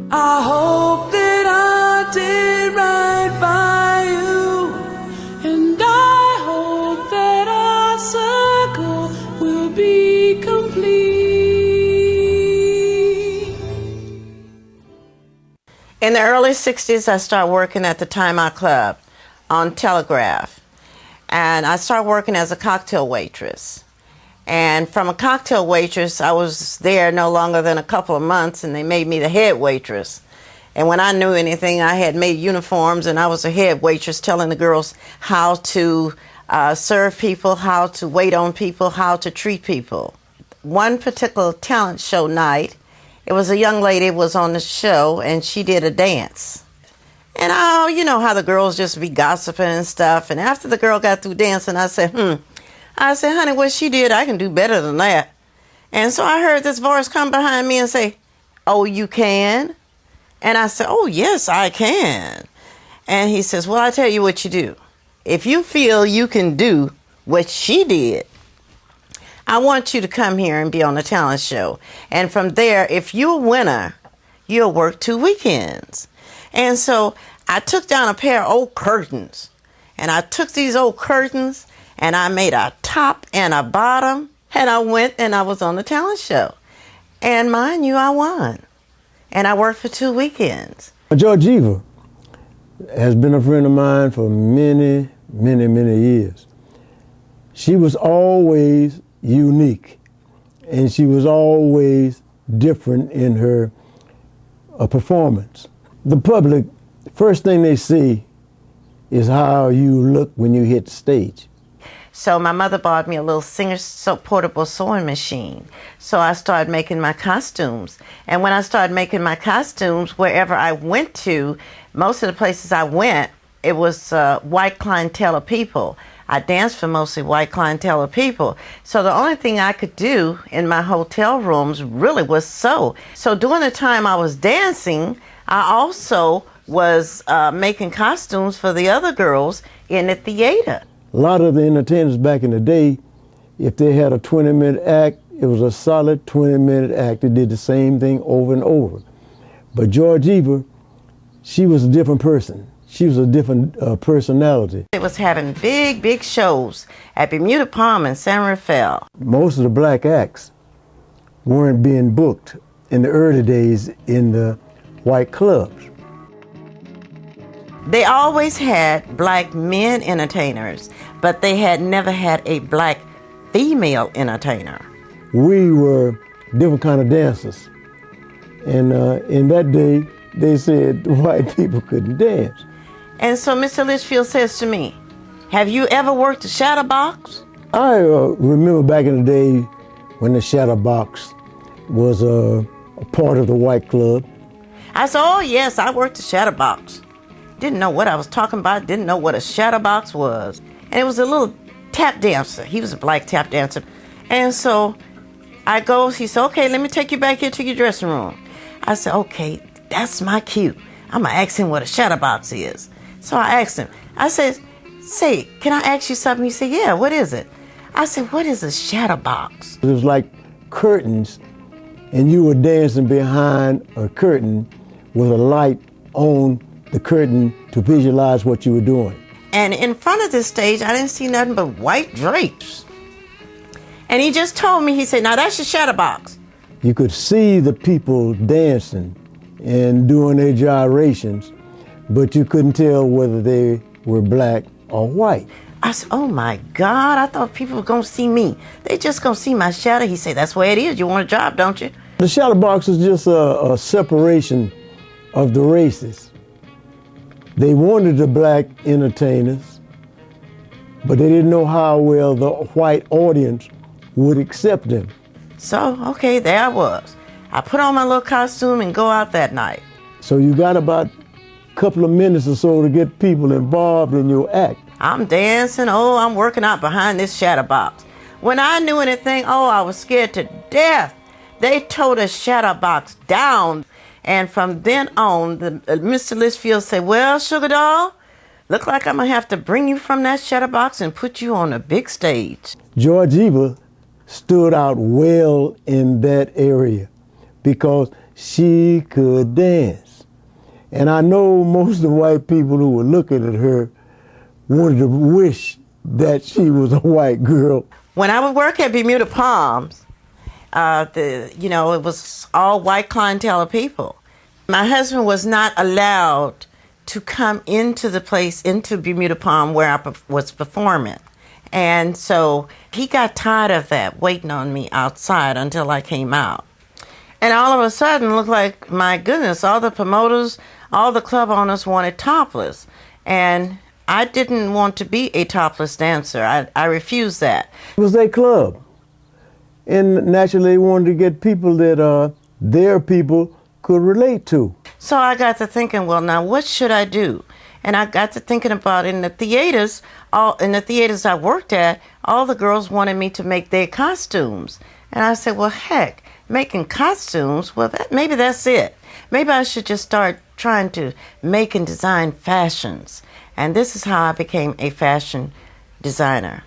I hope that I did right by you, and I hope that our circle will be complete. In the early 60s, I started working at the Time Out Club on Telegraph. And I started working as a cocktail waitress. And from a cocktail waitress, I was there no longer than a couple of months, and they made me the head waitress. And when I knew anything, I had made uniforms, and I was a head waitress telling the girls how to serve people, how to wait on people, how to treat people. One particular talent show night, it was a young lady was on the show, and she did a dance. And you know how the girls just be gossiping and stuff. And after the girl got through dancing, I said, honey, what she did, I can do better than that. And so I heard this voice come behind me and say, oh, you can? And I said, oh, yes, I can. And he says, well, I tell you what you do. If you feel you can do what she did, I want you to come here and be on the talent show. And from there, if you're a winner, you'll work 2 weekends. And so I took down a pair of old curtains. And I took these old curtains and I made a top and a bottom. And I went and I was on the talent show. And mind you, I won. And I worked for 2 weekends. Georgeva has been a friend of mine for many, many, many years. She was always unique, and she was always different in her performance. The public, first thing they see is how you look when you hit the stage. So my mother bought me a little portable sewing machine. So I started making my costumes. And when I started making my costumes, wherever I went to, most of the places I went, it was white clientele of people. I danced for mostly white clientele of people. So the only thing I could do in my hotel rooms really was sew. So during the time I was dancing, I also was making costumes for the other girls in the theater. A lot of the entertainers back in the day, if they had a 20-minute act, it was a solid 20-minute act. They did the same thing over and over. But Georgeva, she was a different person. She was a different personality. It was having big, big shows at Bermuda Palm and San Rafael. Most of the black acts weren't being booked in the early days in the white clubs. They always had black men entertainers, but they had never had a black female entertainer. We were different kind of dancers. And in that day, they said white people couldn't dance. And so Mr. Litchfield says to me, have you ever worked the shadow box? I remember back in the day when the shadow box was a part of the white club. I said, oh yes, I worked the shadow box. Didn't know what I was talking about, didn't know what a shadow box was. And it was a little tap dancer. He was a black tap dancer. And so I go, he said, okay, let me take you back here to your dressing room. I said, okay, that's my cue. I'm gonna ask him what a shadow box is. So I asked him, I said, say, can I ask you something? He said, yeah, what is it? I said, what is a shadow box? It was like curtains, and you were dancing behind a curtain with a light on the curtain to visualize what you were doing. And in front of this stage, I didn't see nothing but white drapes. And he just told me, he said, now that's your shadow box. You could see the people dancing and doing their gyrations, but you couldn't tell whether they were black or white. I said, oh my God, I thought people were gonna see me. They just gonna see my shadow. He said, that's where it is. You want a job, don't you? The shadow box is just a separation of the races. They wanted the black entertainers, but they didn't know how well the white audience would accept them. So, okay, there I was. I put on my little costume and go out that night. So you got about a couple of minutes or so to get people involved in your act. I'm dancing, I'm working out behind this shadow box. When I knew anything, I was scared to death. They tore the shadow box down. And from then on, Mr. Litchfield said, well, sugar doll, look like I'm going to have to bring you from that shadow box and put you on a big stage. Georgeva stood out well in that area because she could dance. And I know most of the white people who were looking at her wanted to wish that she was a white girl. When I would work at Bermuda Palms, it was all white clientele of people. My husband was not allowed to come into the place, into Bermuda Palm where I was performing. And so he got tired of that, waiting on me outside until I came out. And all of a sudden, it looked like, my goodness, all the promoters, all the club owners wanted topless. And I didn't want to be a topless dancer. I refused that. It was their club. And naturally, they wanted to get people that their people could relate to. So I got to thinking, well, now what should I do? And I got to thinking about in the theaters I worked at, all the girls wanted me to make their costumes. And I said, well, heck, making costumes, well, maybe that's it. Maybe I should just start trying to make and design fashions. And this is how I became a fashion designer.